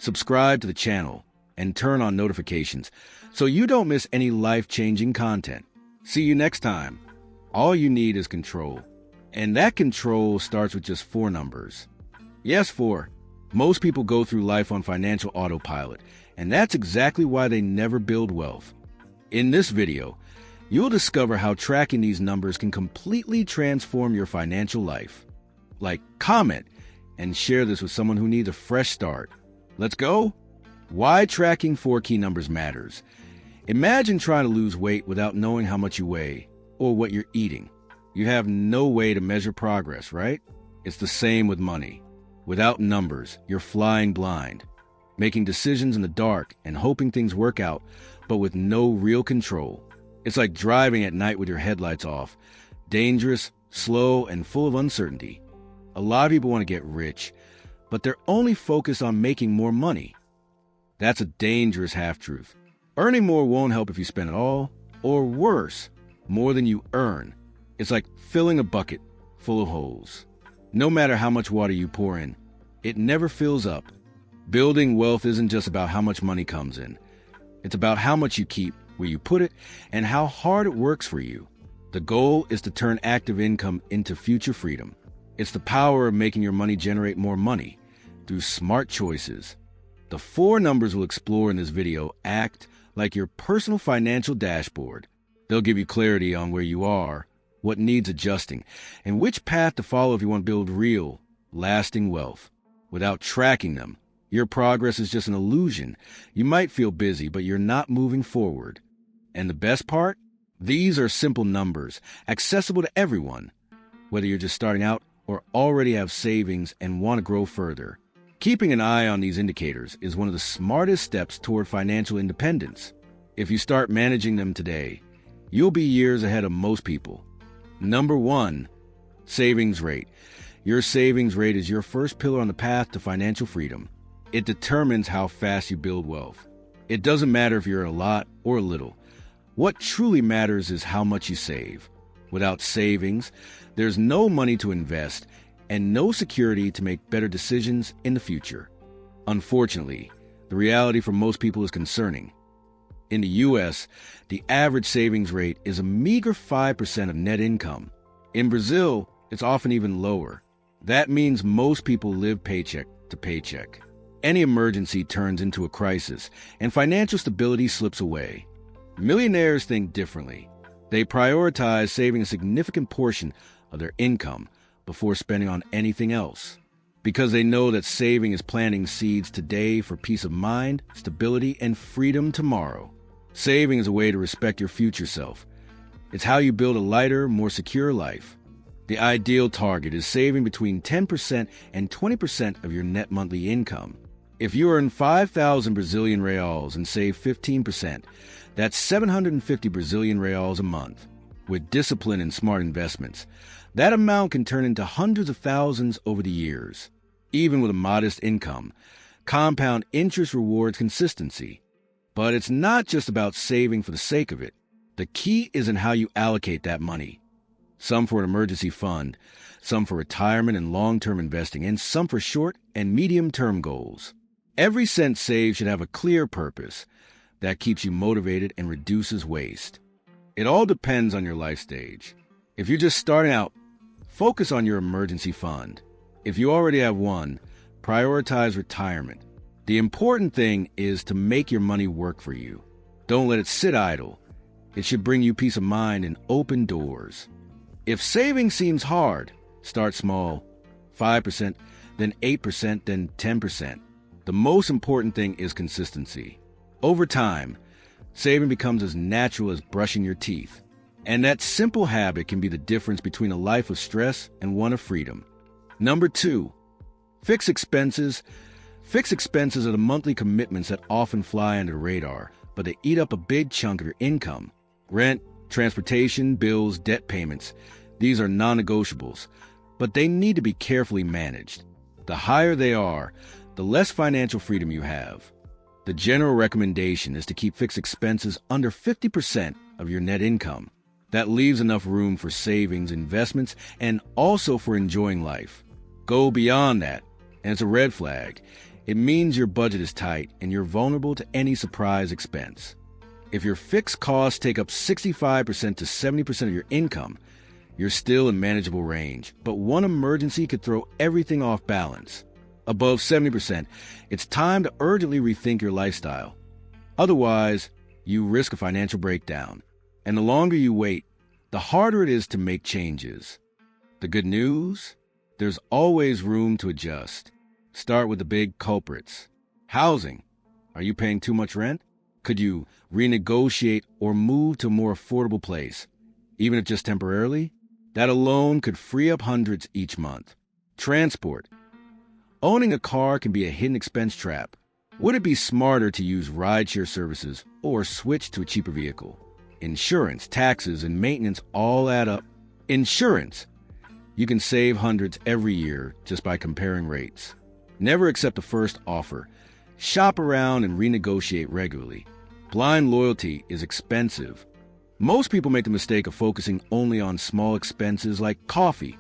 subscribe to the channel, and turn on notifications so you don't miss any life-changing content. See you next time. All you need is control. And that control starts with just 4 numbers. Yes, 4. Most people go through life on financial autopilot, and that's exactly why they never build wealth. In this video, you'll discover how tracking these numbers can completely transform your financial life. Like, comment, and share this with someone who needs a fresh start. Let's go! Why tracking 4 key numbers matters. Imagine trying to lose weight without knowing how much you weigh or what you're eating. You have no way to measure progress, right? It's the same with money. Without numbers, you're flying blind, making decisions in the dark and hoping things work out, but with no real control. It's like driving at night with your headlights off. Dangerous, slow, and full of uncertainty. A lot of people want to get rich, but they're only focused on making more money. That's a dangerous half-truth. Earning more won't help if you spend it all, or worse, more than you earn. It's like filling a bucket full of holes. No matter how much water you pour in, it never fills up. Building wealth isn't just about how much money comes in. It's about how much you keep, where you put it, and how hard it works for you. The goal is to turn active income into future freedom. It's the power of making your money generate more money through smart choices. The 4 numbers we'll explore in this video act like your personal financial dashboard. They'll give you clarity on where you are, what needs adjusting, and which path to follow if you want to build real, lasting wealth. Without tracking them, your progress is just an illusion. You might feel busy, but you're not moving forward. And the best part? These are simple numbers, accessible to everyone, whether you're just starting out or already have savings and want to grow further. Keeping an eye on these indicators is one of the smartest steps toward financial independence. If you start managing them today, you'll be years ahead of most people. Number 1, savings rate. Your savings rate is your first pillar on the path to financial freedom. It determines how fast you build wealth. It doesn't matter if you're a lot or a little. What truly matters is how much you save. Without savings, there's no money to invest and no security to make better decisions in the future. Unfortunately, the reality for most people is concerning. In the U.S., the average savings rate is a meager 5% of net income. In Brazil, it's often even lower. That means most people live paycheck to paycheck. Any emergency turns into a crisis, and financial stability slips away. Millionaires think differently. They prioritize saving a significant portion of their income before spending on anything else, because they know that saving is planting seeds today for peace of mind, stability, and freedom tomorrow. Saving is a way to respect your future self. It's how you build a lighter, more secure life. The ideal target is saving between 10% and 20% of your net monthly income. If you earn 5,000 Brazilian reals and save 15%, that's 750 Brazilian reals a month. With discipline and smart investments, that amount can turn into hundreds of thousands over the years. Even with a modest income, compound interest rewards consistency. But it's not just about saving for the sake of it. The key is in how you allocate that money. Some for an emergency fund, some for retirement and long-term investing, and some for short and medium-term goals. Every cent saved should have a clear purpose that keeps you motivated and reduces waste. It all depends on your life stage. If you're just starting out, focus on your emergency fund. If you already have one, prioritize retirement. The important thing is to make your money work for you. Don't let it sit idle. It should bring you peace of mind and open doors. If saving seems hard, start small. 5%, then 8%, then 10%. The most important thing is consistency. Over time, saving becomes as natural as brushing your teeth. And that simple habit can be the difference between a life of stress and one of freedom. Number 2, fix expenses. Fixed expenses are the monthly commitments that often fly under the radar, but they eat up a big chunk of your income. Rent, transportation, bills, debt payments. These are non-negotiables, but they need to be carefully managed. The higher they are, the less financial freedom you have. The general recommendation is to keep fixed expenses under 50% of your net income. That leaves enough room for savings, investments, and also for enjoying life. Go beyond that, and it's a red flag. It means your budget is tight and you're vulnerable to any surprise expense. If your fixed costs take up 65% to 70% of your income, you're still in manageable range, but one emergency could throw everything off balance. Above 70%, it's time to urgently rethink your lifestyle. Otherwise, you risk a financial breakdown. And the longer you wait, the harder it is to make changes. The good news? There's always room to adjust. Start with the big culprits. Housing. Are you paying too much rent? Could you renegotiate or move to a more affordable place, even if just temporarily? That alone could free up hundreds each month. Transport. Owning a car can be a hidden expense trap. Would it be smarter to use rideshare services or switch to a cheaper vehicle? Insurance, taxes, and maintenance all add up. Insurance. You can save hundreds every year just by comparing rates. Never accept the first offer. Shop around and renegotiate regularly. Blind loyalty is expensive. Most people make the mistake of focusing only on small expenses like coffee,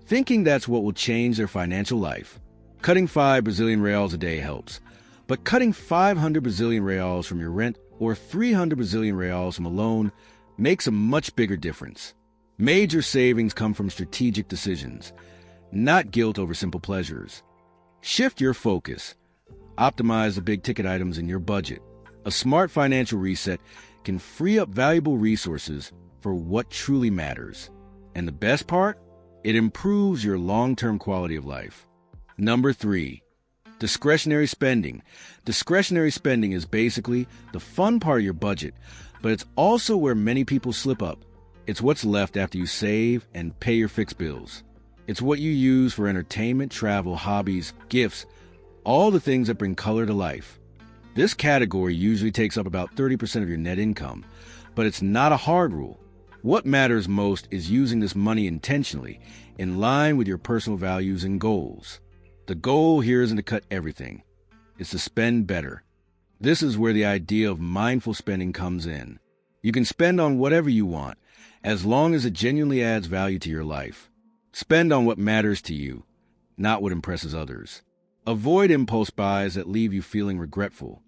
thinking that's what will change their financial life. Cutting 5 Brazilian reals a day helps, but cutting 500 Brazilian reals from your rent or 300 Brazilian reals from a loan makes a much bigger difference. Major savings come from strategic decisions, not guilt over simple pleasures. Shift your focus. Optimize the big-ticket items in your budget. A smart financial reset can free up valuable resources for what truly matters. And the best part? It improves your long-term quality of life. Number 3, discretionary spending. Discretionary spending is basically the fun part of your budget, but it's also where many people slip up. It's what's left after you save and pay your fixed bills. It's what you use for entertainment, travel, hobbies, gifts, all the things that bring color to life. This category usually takes up about 30% of your net income, but it's not a hard rule. What matters most is using this money intentionally, in line with your personal values and goals. The goal here isn't to cut everything. It's to spend better. This is where the idea of mindful spending comes in. You can spend on whatever you want, as long as it genuinely adds value to your life. Spend on what matters to you, not what impresses others. Avoid impulse buys that leave you feeling regretful.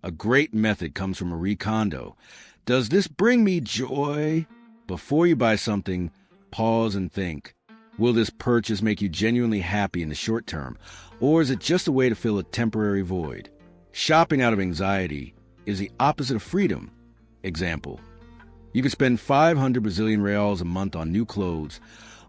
A great method comes from Marie Kondo. Does this bring me joy? Before you buy something, pause and think. Will this purchase make you genuinely happy in the short term, or is it just a way to fill a temporary void? Shopping out of anxiety is the opposite of freedom. Example: you can spend 500 Brazilian reals a month on new clothes,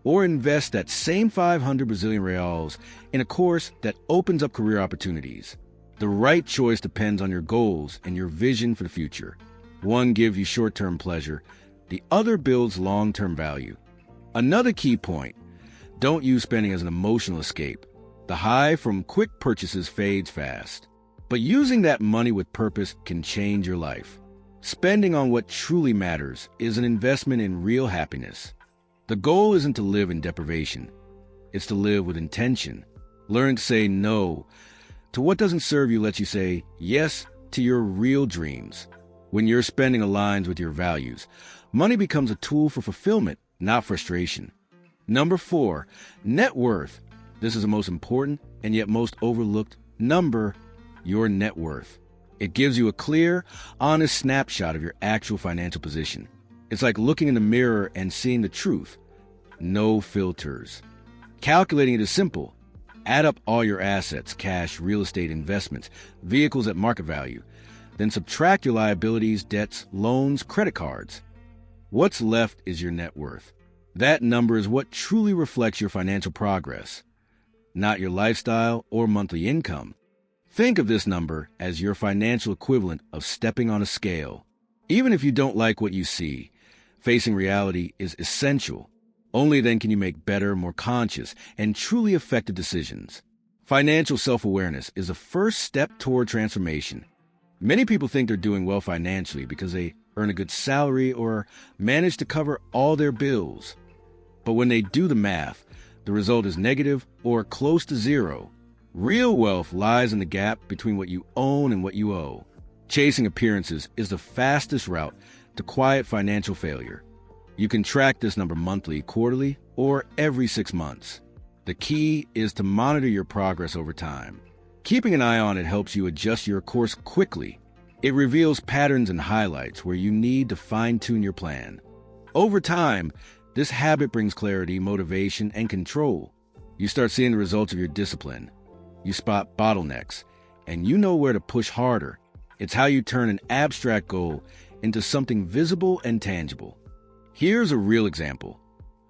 or invest that same 500 Brazilian reals in a course that opens up career opportunities. The right choice depends on your goals and your vision for the future. One gives you short-term pleasure, the other builds long-term value. Another key point: don't use spending as an emotional escape. The high from quick purchases fades fast. But using that money with purpose can change your life. Spending on what truly matters is an investment in real happiness. The goal isn't to live in deprivation. It's to live with intention. Learn to say no to what doesn't serve you lets you say yes to your real dreams. When your spending aligns with your values, money becomes a tool for fulfillment, not frustration. Number 4, net worth. This is the most important and yet most overlooked number: your net worth. It gives you a clear, honest snapshot of your actual financial position. It's like looking in the mirror and seeing the truth. No filters. Calculating it is simple. Add up all your assets, cash, real estate, investments, vehicles at market value. Then subtract your liabilities, debts, loans, credit cards. What's left is your net worth. That number is what truly reflects your financial progress, not your lifestyle or monthly income. Think of this number as your financial equivalent of stepping on a scale. Even if you don't like what you see, facing reality is essential. Only then can you make better, more conscious, and truly effective decisions. Financial self-awareness is the first step toward transformation. Many people think they're doing well financially because they earn a good salary or manage to cover all their bills. But when they do the math, the result is negative or close to zero. Real wealth lies in the gap between what you own and what you owe. Chasing appearances is the fastest route to quiet financial failure. You can track this number monthly, quarterly, or every 6 months. The key is to monitor your progress over time. Keeping an eye on it helps you adjust your course quickly. It reveals patterns and highlights where you need to fine-tune your plan. Over time, this habit brings clarity, motivation, and control. You start seeing the results of your discipline. You spot bottlenecks, and you know where to push harder. It's how you turn an abstract goal into something visible and tangible. Here's a real example.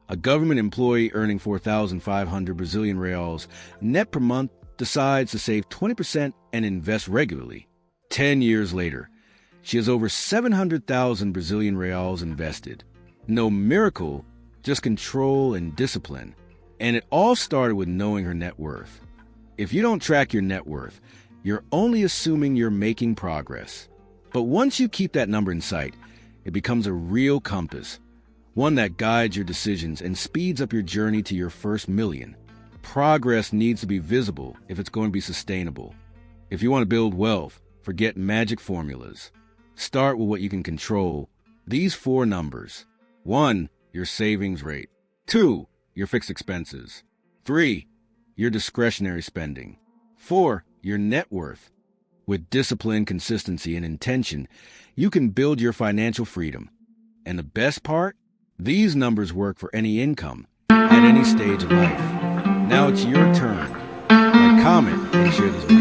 A government employee earning 4,500 Brazilian reals net per month decides to save 20% and invest regularly. 10 years later, she has over 700,000 Brazilian reals invested. No miracle, just control and discipline. And it all started with knowing her net worth. If you don't track your net worth, you're only assuming you're making progress. But once you keep that number in sight, it becomes a real compass, one that guides your decisions and speeds up your journey to your first million. Progress needs to be visible if it's going to be sustainable. If you want to build wealth, forget magic formulas. Start with what you can control. These 4 numbers. 1, your savings rate. 2, your fixed expenses. 3, your discretionary spending. 4, your net worth. With discipline, consistency, and intention, you can build your financial freedom. And the best part? These numbers work for any income, at any stage of life. Now it's your turn. Like, comment, and share this video.